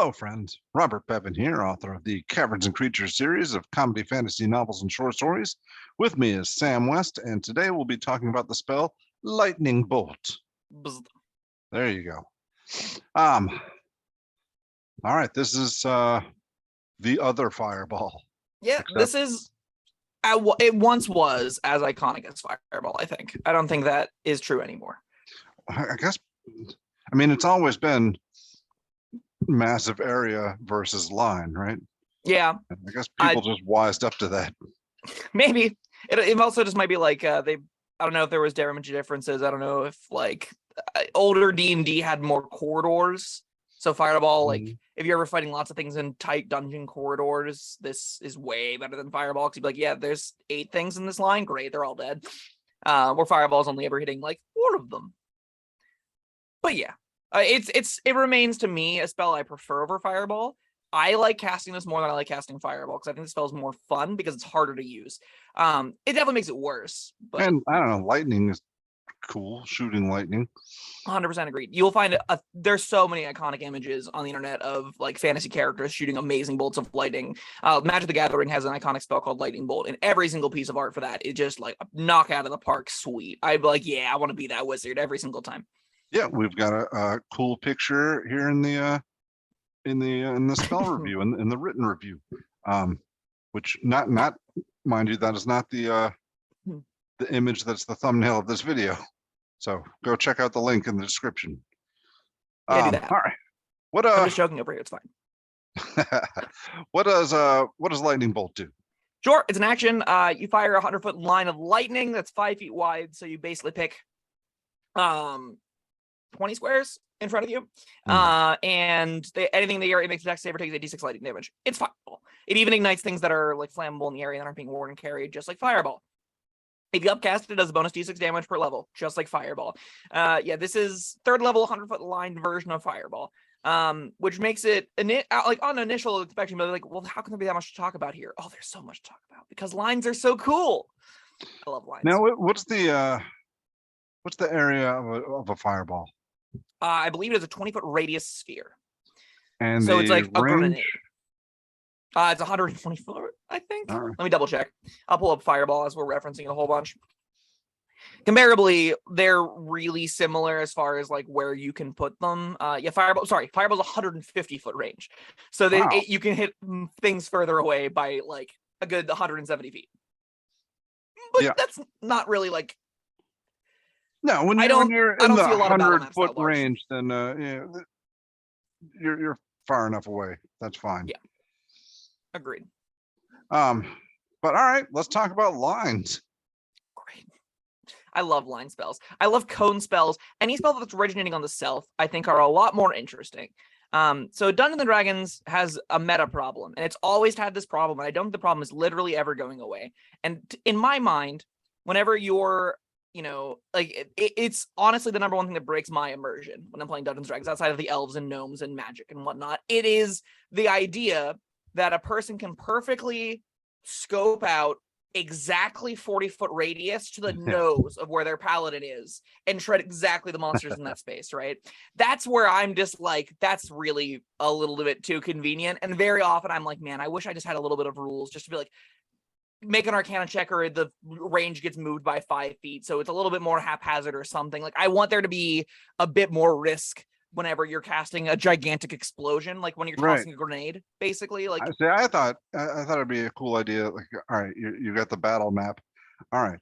Hello, friends. Robert Bevan here, author of the Caverns and Creatures series of comedy, fantasy novels, and short stories. With me is Sam West, and today we'll be talking about the spell Lightning Bolt. Bzz. There you go. All right, this is the other fireball. Yeah, this is. It once was as iconic as Fireball, I think. I don't think that is true anymore. I guess, I mean, it's always been massive area versus line, right? Yeah. I guess people just wised up to that. Maybe. It also just might be like I don't know if there was damage differences. I don't know if like older D&D had more corridors. So Fireball, like if you're ever fighting lots of things in tight dungeon corridors, this is way better than Fireball. Because you'd be like, yeah, there's 8 things in this line. Great, they're all dead. Where Fireball's only ever hitting like 4 of them. But yeah, it remains to me a spell I prefer over Fireball. I like casting this more than I like casting Fireball because I think this spell is more fun because it's harder to use. It definitely makes it worse. But And I don't know, lightning is cool, shooting lightning. 100% agreed. You'll find there's so many iconic images on the internet of like fantasy characters shooting amazing bolts of lightning. Magic the Gathering has an iconic spell called Lightning Bolt, and every single piece of art for that is just like a knock out of the park. Sweet. I'd be like, yeah, I want to be that wizard every single time. Yeah, we've got a cool picture here in the spell review, in the written review, which not mind you, that is not the image that's the thumbnail of this video. So go check out the link in the description. Yeah, do that. All right. I'm just joking over here. It's fine. What does Lightning Bolt do? Sure, it's an action. You fire a 100-foot line of lightning that's 5 feet wide. So you basically pick 20 squares in front of you. And anything in the area makes a dex save or takes a d6 lightning damage. It's Fireball. It even ignites things that are like flammable in the area that aren't being worn and carried, just like Fireball. If you upcast it, it does a bonus d6 damage per level, just like Fireball. Yeah, this is 3rd level 100-foot line version of Fireball, which makes it like on initial inspection, but like, well, how can there be that much to talk about here? Oh, there's so much to talk about because lines are so cool. I love lines. Now, what's the area of a fireball? I believe it is a 20-foot radius sphere. And so it's like range? a grenade. It's 120 foot, I think. Right. Let me double check. I'll pull up Fireball as we're referencing a whole bunch. Comparably, they're really similar as far as like where you can put them. Fireball's 150 foot range. So you can hit things further away by like a good 170 feet. But that's not really like. No, when you're in the 100-foot range, then you're far enough away. That's fine. Yeah. Agreed. But all right, let's talk about lines. Great. I love line spells. I love cone spells. Any spell that's originating on the self, I think, are a lot more interesting. So Dungeons and Dragons has a meta problem, and it's always had this problem, and I don't think the problem is literally ever going away. And in my mind, whenever you're like it's honestly the number one thing that breaks my immersion when I'm playing Dungeons and Dragons, outside of the elves and gnomes and magic and whatnot. It is the idea that a person can perfectly scope out exactly 40-foot radius to the nose of where their paladin is and tread exactly the monsters in that space, right? That's where I'm just like, that's really a little bit too convenient. And very often I'm like, man, I wish I just had a little bit of rules just to be like, make an Arcana check or the range gets moved by 5 feet. So it's a little bit more haphazard or something. Like I want there to be a bit more risk whenever you're casting a gigantic explosion, like when you're tossing a grenade, basically. Like I thought it'd be a cool idea. Like, all right, you got the battle map. All right,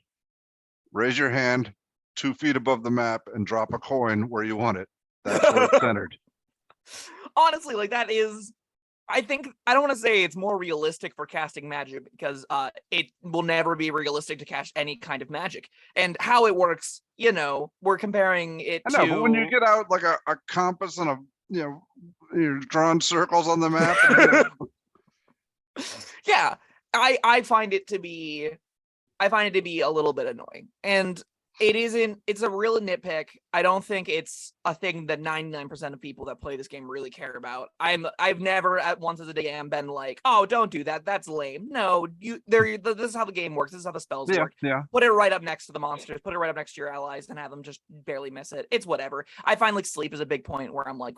raise your hand 2 feet above the map and drop a coin where you want it. That's where it's centered. Honestly, like that is, I think, I don't want to say it's more realistic for casting magic because it will never be realistic to cast any kind of magic. And how it works, we're comparing it to... but when you get out like a compass and you're drawing circles on the map. Yeah, I find it to be a little bit annoying. And it's a real nitpick. I don't think it's a thing that 99% of people that play this game really care about. I've never at once as a DM been like, oh, don't do that. That's lame. No, this is how the game works. This is how the spells work. Yeah. Put it right up next to the monsters. Put it right up next to your allies and have them just barely miss it. It's whatever. I find like sleep is a big point where I'm like,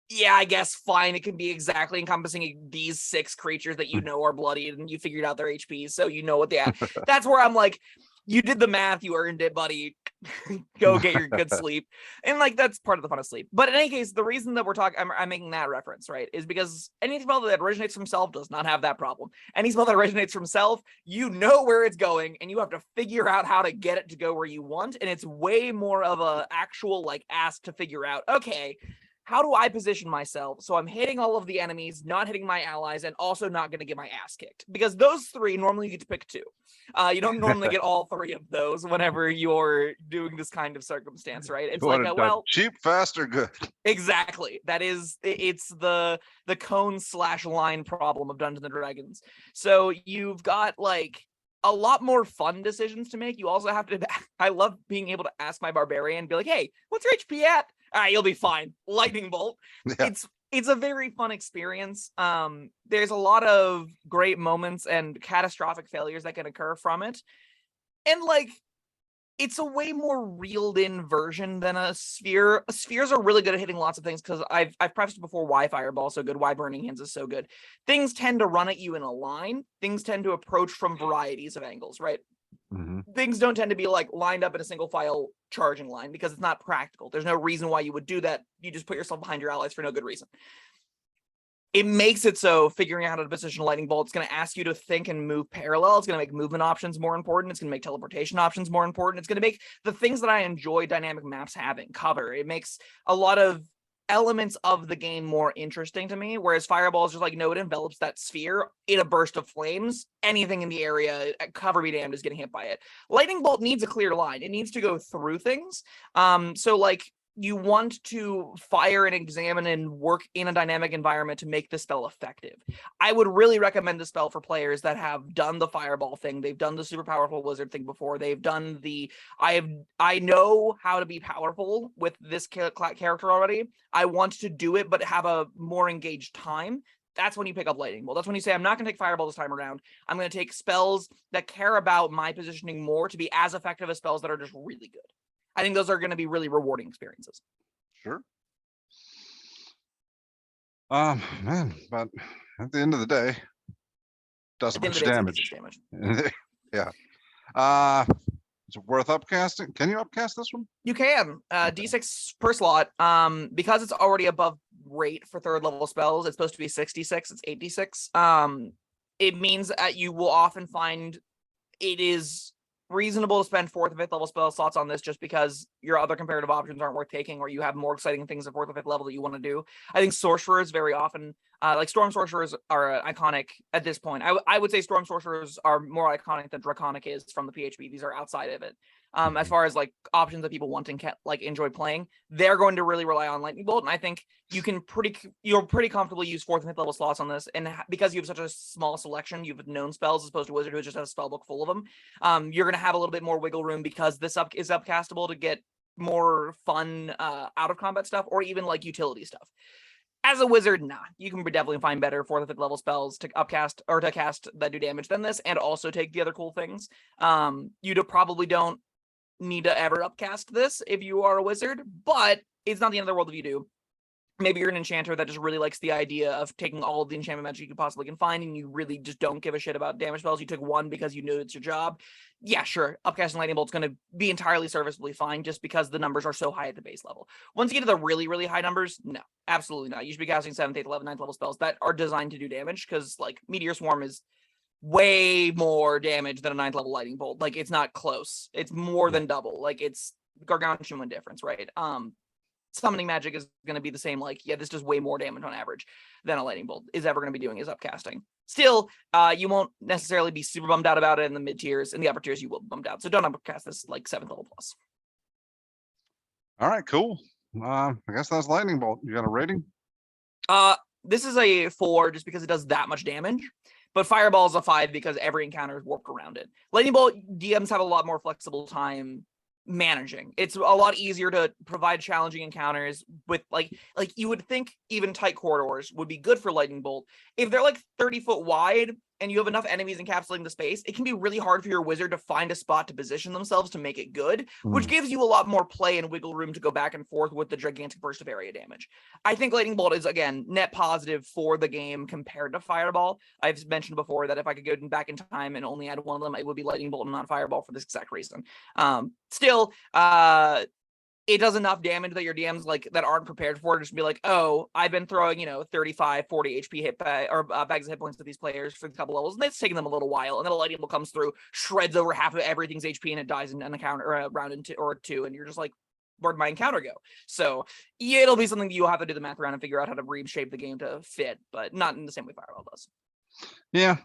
yeah, I guess fine. It can be exactly encompassing these 6 creatures that you know are bloodied, and you figured out their HP, so you know what they have. That's where I'm like, you did the math, you earned it, buddy. Go get your good sleep. And like, that's part of the fun of sleep. But in any case, the reason that we're talking, I'm making that reference, right, is because any spell that originates from self does not have that problem. Any spell that originates from self, you know where it's going, and you have to figure out how to get it to go where you want. And it's way more of a actual like ask to figure out, okay, how do I position myself so I'm hitting all of the enemies, not hitting my allies, and also not going to get my ass kicked? Because those 3 normally you get to pick 2. You don't normally get all 3 of those whenever you're doing this kind of circumstance, right? It's like, well, cheap, fast, or good. exactly. It's the cone/line problem of Dungeons and Dragons. So you've got like a lot more fun decisions to make. You also have to, I love being able to ask my barbarian, be like, hey, what's your HP at? All right, you'll be fine. Lightning bolt. Yeah. It's a very fun experience. There's a lot of great moments and catastrophic failures that can occur from it. And like, it's a way more reeled in version than a sphere. Spheres are really good at hitting lots of things because I've prefaced before why Fireball is so good, why Burning Hands is so good. Things tend to run at you in a line. Things tend to approach from varieties of angles, right? Mm-hmm. Things don't tend to be like lined up in a single file charging line because it's not practical. There's no reason why you would do that. You just put yourself behind your allies for no good reason. It makes it so figuring out how to position a lightning bolt, it's going to ask you to think and move parallel. It's going to make movement options more important. It's going to make teleportation options more important. It's going to make the things that I enjoy dynamic maps having cover. It makes a lot of elements of the game more interesting to me, whereas Fireball is just like, no, it envelops that sphere in a burst of flames. Anything in the area, cover be damned, is getting hit by it. Lightning bolt needs a clear line. It needs to go through things. So like, you want to fire and examine and work in a dynamic environment to make the spell effective. I would really recommend the spell for players that have done the Fireball thing. They've done the super powerful wizard thing before. They've done the, I know how to be powerful with this character already. I want to do it, but have a more engaged time. That's when you pick up Lightning Bolt. That's when you say, I'm not going to take Fireball this time around. I'm going to take spells that care about my positioning more to be as effective as spells that are just really good. I think those are going to be really rewarding experiences. Sure. Man, but at the end of the day, does a bunch of damage. Yeah. Is it worth upcasting? Can you upcast this one? You can. D6 per slot. Because it's already above rate for 3rd level spells, it's supposed to be 66. It's 86. It means that you will often find it is reasonable to spend 4th and 5th level spell slots on this just because your other comparative options aren't worth taking, or you have more exciting things at 4th or 5th level that you want to do. I think sorcerers very often, like Storm Sorcerers are iconic at this point. I would say Storm Sorcerers are more iconic than Draconic is from the PHB. These are outside of it. As far as like options that people want and like enjoy playing, they're going to really rely on Lightning Bolt. And I think you're pretty comfortably use 4th and 5th level slots on this. And because you have such a small selection, you have known spells as opposed to Wizard who just has a spell book full of them. You're going to have a little bit more wiggle room because this is upcastable to get more fun out of combat stuff, or even like utility stuff. As a wizard, nah, you can definitely find better 4th and 5th level spells to upcast or to cast that do damage than this, and also take the other cool things. You probably don't need to ever upcast this if you are a wizard, but it's not the end of the world if you do. Maybe you're an enchanter that just really likes the idea of taking all of the enchantment magic you possibly can find, and you really just don't give a shit about damage spells. You took one because you knew it's your job. Yeah, sure. Upcasting Lightning Bolt's going to be entirely serviceably fine just because the numbers are so high at the base level. Once you get to the really, really high numbers, no, absolutely not. You should be casting 7th, 8th, 11th, 9th level spells that are designed to do damage, because like Meteor Swarm is way more damage than a 9th level Lightning Bolt. Like, it's not close. It's more than double. Like, it's gargantuan difference, right? Summoning magic is going to be the same. Like, yeah, this does way more damage on average than a Lightning Bolt is ever going to be doing is upcasting. Still, you won't necessarily be super bummed out about it in the mid tiers. In the upper tiers, you will be bummed out. So don't upcast this like 7th level plus. All right, cool. I guess that's Lightning Bolt. You got a rating? This is a 4 just because it does that much damage. But Fireball is a 5 because every encounter is warped around it. Lightning Bolt, DMs have a lot more flexible time managing. It's a lot easier to provide challenging encounters with like you would think even tight corridors would be good for Lightning Bolt. If they're like 30 foot wide, and you have enough enemies encapsulating the space, it can be really hard for your wizard to find a spot to position themselves to make it good, which gives you a lot more play and wiggle room to go back and forth with the gigantic burst of area damage. I think Lightning Bolt is, again, net positive for the game compared to Fireball. I've mentioned before that if I could go back in time and only add one of them, it would be Lightning Bolt and not Fireball for this exact reason. Still, it does enough damage that your DMs that aren't prepared for it just be like, oh, I've been throwing 35, 40 HP bags of hit points to these players for a couple levels, and it's taking them a little while, and then a Lightning Bolt comes through, shreds over half of everything's HP, and it dies in an encounter or a round or two, and you're just like, where'd my encounter go? So yeah, it'll be something that you'll have to do the math around and figure out how to reshape the game to fit, but not in the same way Fireball does. Yeah,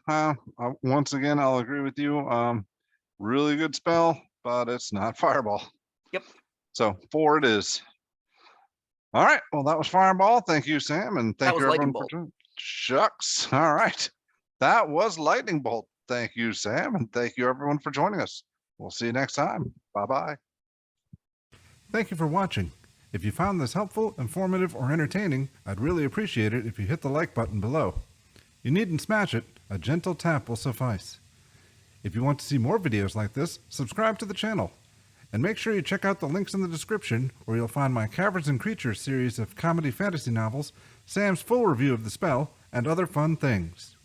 once again, I'll agree with you. Really good spell, but it's not Fireball. Yep. So 4 it is. All right. Well, that was Fireball. Thank you, Sam, and thank you everyone for joining. Shucks. All right. That was Lightning Bolt. Thank you, Sam, and thank you everyone for joining us. We'll see you next time. Bye-bye. Thank you for watching. If you found this helpful, informative, or entertaining, I'd really appreciate it if you hit the like button below. You needn't smash it. A gentle tap will suffice. If you want to see more videos like this, subscribe to the channel. And make sure you check out the links in the description, where you'll find my Caverns and Creatures series of comedy fantasy novels, Sam's full review of the spell, and other fun things.